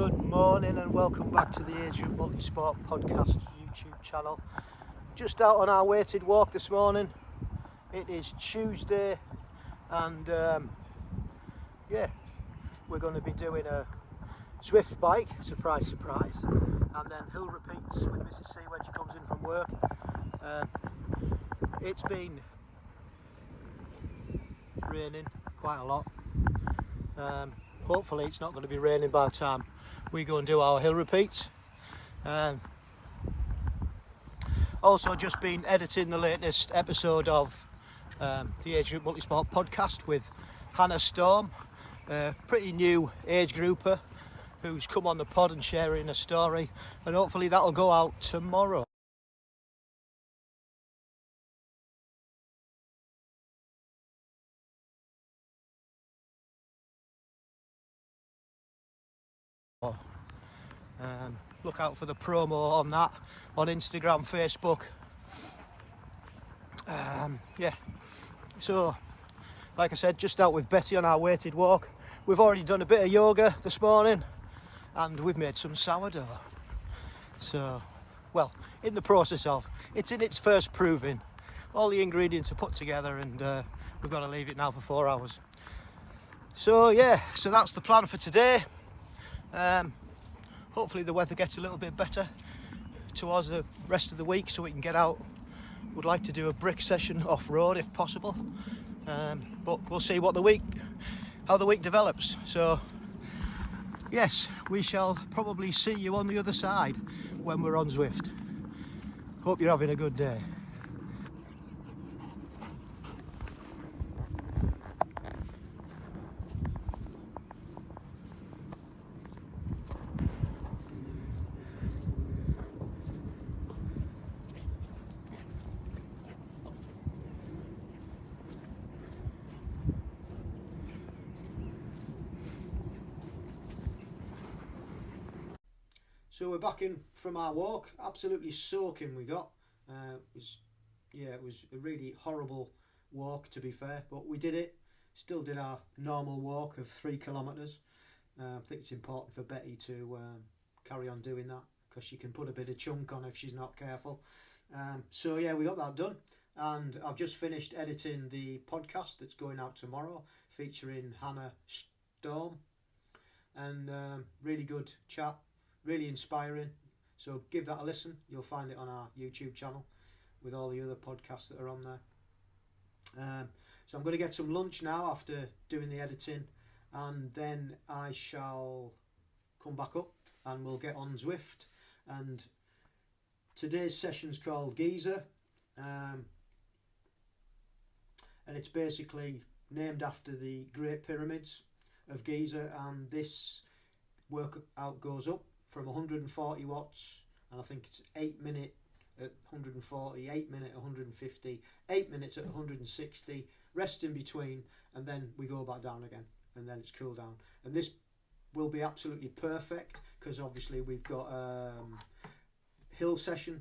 Good morning and welcome back to the Agegroup Multisport Podcast YouTube channel. Just out on our weighted walk this morning. It is Tuesday and we're going to be doing a Zwift bike, surprise surprise, and then hill repeats with Mrs. C when she comes in from work. It's been raining quite a lot. Hopefully it's not going to be raining by the time we go and do our hill repeats. Also just been editing the latest episode of the Agegroup Multisport Podcast with Hannah Storm, a pretty new age grouper who's come on the pod and sharing a story, and hopefully that'll go out tomorrow. Look out for the promo on that on Instagram, Facebook. So like I said, just out with Betty on our weighted walk. We've already done a bit of yoga this morning and we've made some sourdough. So, well, in the process of, it's in its first proving. All the ingredients are put together and we've got to leave it now for 4 hours. So yeah, so that's the plan for today. Hopefully the weather gets a little bit better towards the rest of the week so we can get out. Would like to do a brick session off-road if possible, but we'll see how the week develops. So yes, we shall probably see you on the other side when we're on Zwift. Hope you're having a good day. So we're back in from our walk, absolutely soaking we got. It was a really horrible walk, to be fair, but we did it. Still did our normal walk of 3 kilometres. I think it's important for Betty to carry on doing that because she can put a bit of chunk on if she's not careful. So yeah, we got that done, and I've just finished editing the podcast that's going out tomorrow featuring Hannah Storm, and really good chat. Really inspiring, so give that a listen. You'll find it on our YouTube channel with all the other podcasts that are on there. So I'm going to get some lunch now after doing the editing, and then I shall come back up and we'll get on Zwift. And today's session's called Giza, and it's basically named after the Great Pyramids of Giza, and this workout goes up from 140 watts, and I think it's 8 minute at 140, 8 minute at 150, 8 minutes at 160, rest in between, and then we go back down again, and then it's cool down. And this will be absolutely perfect because obviously we've got hill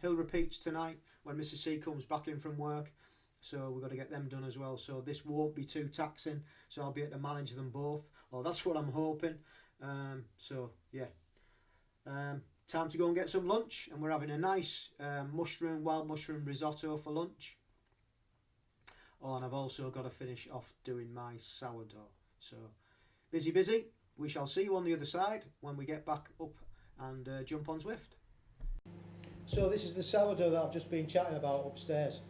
repeats tonight when Mrs. C comes back in from work, so we've got to get them done as well. So this won't be too taxing, so I'll be able to manage them both, or that's what I'm hoping. So yeah. Time to go and get some lunch, and we're having a nice wild mushroom risotto for lunch. Oh, and I've also got to finish off doing my sourdough. So busy. We shall see you on the other side when we get back up and jump on Zwift. So this is the sourdough that I've just been chatting about upstairs.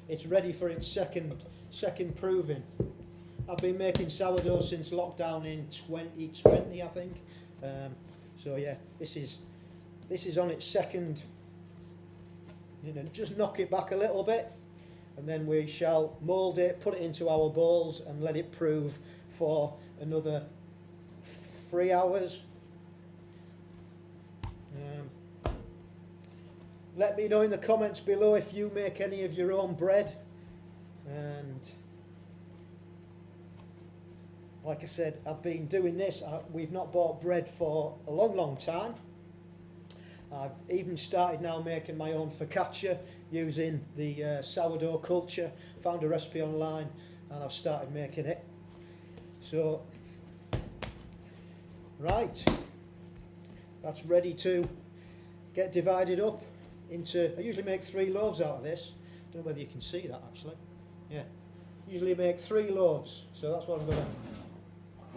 It's ready for its second proving. I've been making sourdough since lockdown in 2020, I think. So yeah, this is on its second. Just knock it back a little bit, and then we shall mould it, put it into our bowls, and let it prove for another 3 hours. Let me know in the comments below if you make any of your own bread, and like I said, I've been doing this. We've not bought bread for a long time. I've even started now making my own focaccia using the sourdough culture. Found a recipe online and I've started making it. So, right, that's ready to get divided up into, I usually make 3 loaves out of this. Don't know whether you can see that actually. Yeah, usually make 3 loaves, so that's what I'm going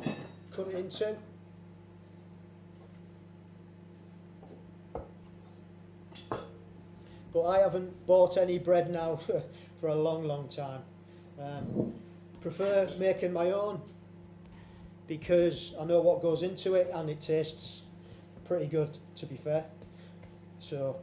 to cut it into. But I haven't bought any bread now for a long time. Prefer making my own because I know what goes into it and it tastes pretty good, to be fair. So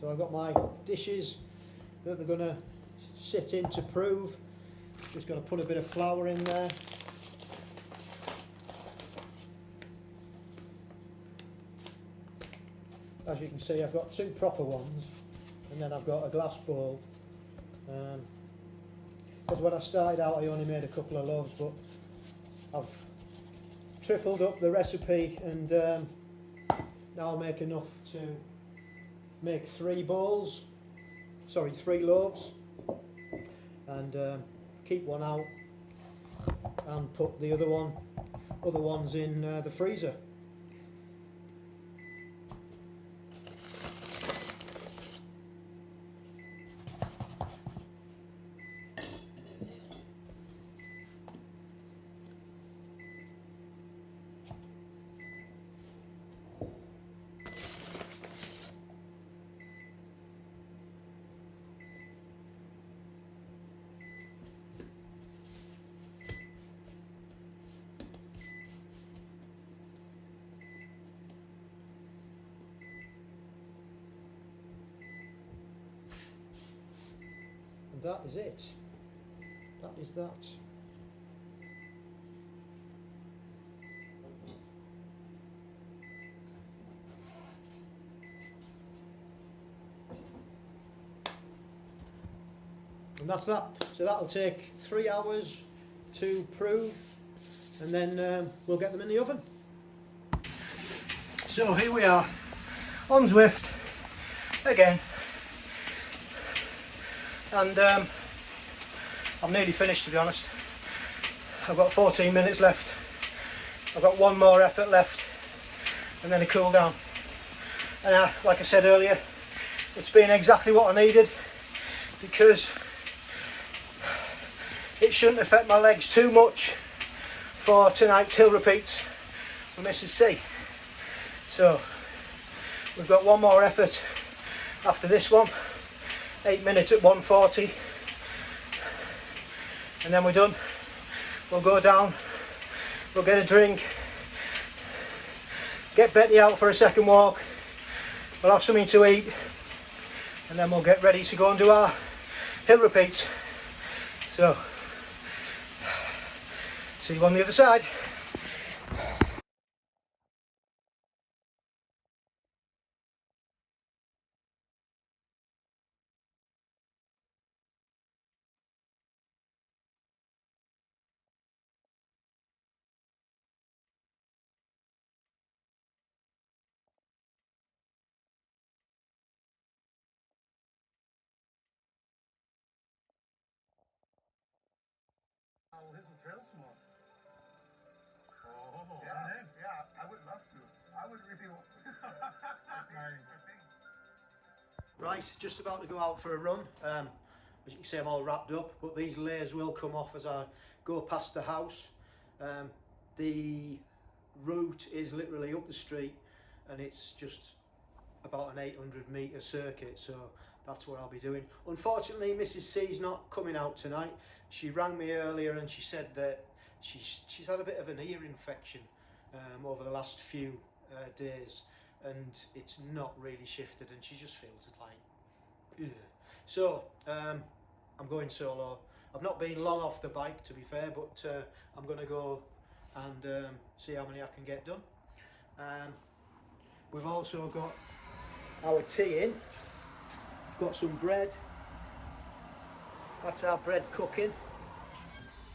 So I've got my dishes that they're going to sit in to prove. Just going to put a bit of flour in there. As you can see, I've got 2 proper ones and then I've got a glass bowl. Because when I started out I only made a couple of loaves, but I've tripled up the recipe and now I'll make enough to make 3 loaves, and keep one out and put the other ones in the freezer. That is it. That is that. And that's that. So that'll take 3 hours to prove, and then we'll get them in the oven. So here we are on Zwift again. And I'm nearly finished, to be honest. I've got 14 minutes left. I've got 1 more effort left and then a cool down. And like I said earlier, it's been exactly what I needed because it shouldn't affect my legs too much for tonight's hill repeats with Mrs. C. So we've got 1 more effort after this one. 8 minutes at 140 and then we're done. We'll go down, we'll get a drink, get Betty out for a second walk, we'll have something to eat, and then we'll get ready to go and do our hill repeats. So see you on the other side. Hit some trails tomorrow. Oh, yeah, I would love to. I would really want Nice. Right, just about to go out for a run. As you can see, I'm all wrapped up, but these layers will come off as I go past the house. The route is literally up the street and it's just about an 800 metre circuit, so that's what I'll be doing. Unfortunately, Mrs. C's not coming out tonight. She rang me earlier and she said that she's had a bit of an ear infection over the last few days, and it's not really shifted, and she just feels like, ugh. So I'm going solo. I've not been long off the bike, to be fair, but I'm going to go and see how many I can get done. We've also got our tea in. We've got some bread. That's our bread cooking.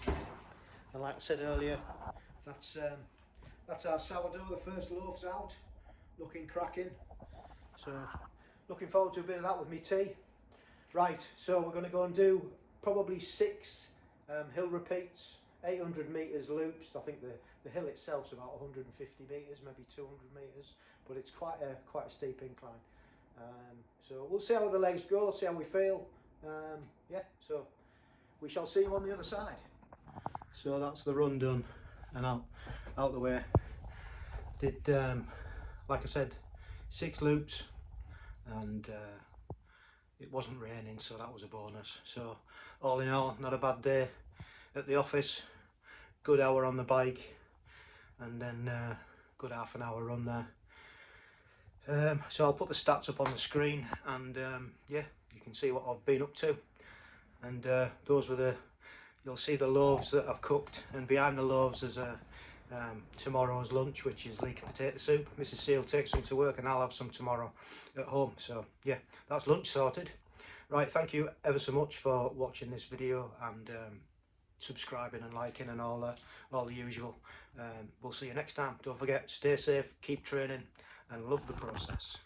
And like I said earlier, that's our sourdough. The first loaf's out, looking cracking. So looking forward to a bit of that with me tea. Right, so we're going to go and do probably 6 hill repeats, 800 metres loops. I think the hill itself's about 150 metres, maybe 200 metres, but it's quite a steep incline. So we'll see how the legs go, see how we feel. Yeah, so we shall see you on the other side. So that's the run done and out the way. Did like I said, 6 loops, and it wasn't raining, so that was a bonus. So all in all, not a bad day at the office. Good hour on the bike, and then good half an hour run there. So I'll put the stats up on the screen, and yeah, you can see what I've been up to. And those were you'll see the loaves that I've cooked, and behind the loaves there's tomorrow's lunch, which is leek and potato soup. Mrs. Seal takes some to work, and I'll have some tomorrow at home. So yeah, that's lunch sorted. Right, thank you ever so much for watching this video, and subscribing and liking and all the usual. We'll see you next time. Don't forget, stay safe, keep training, and love the process.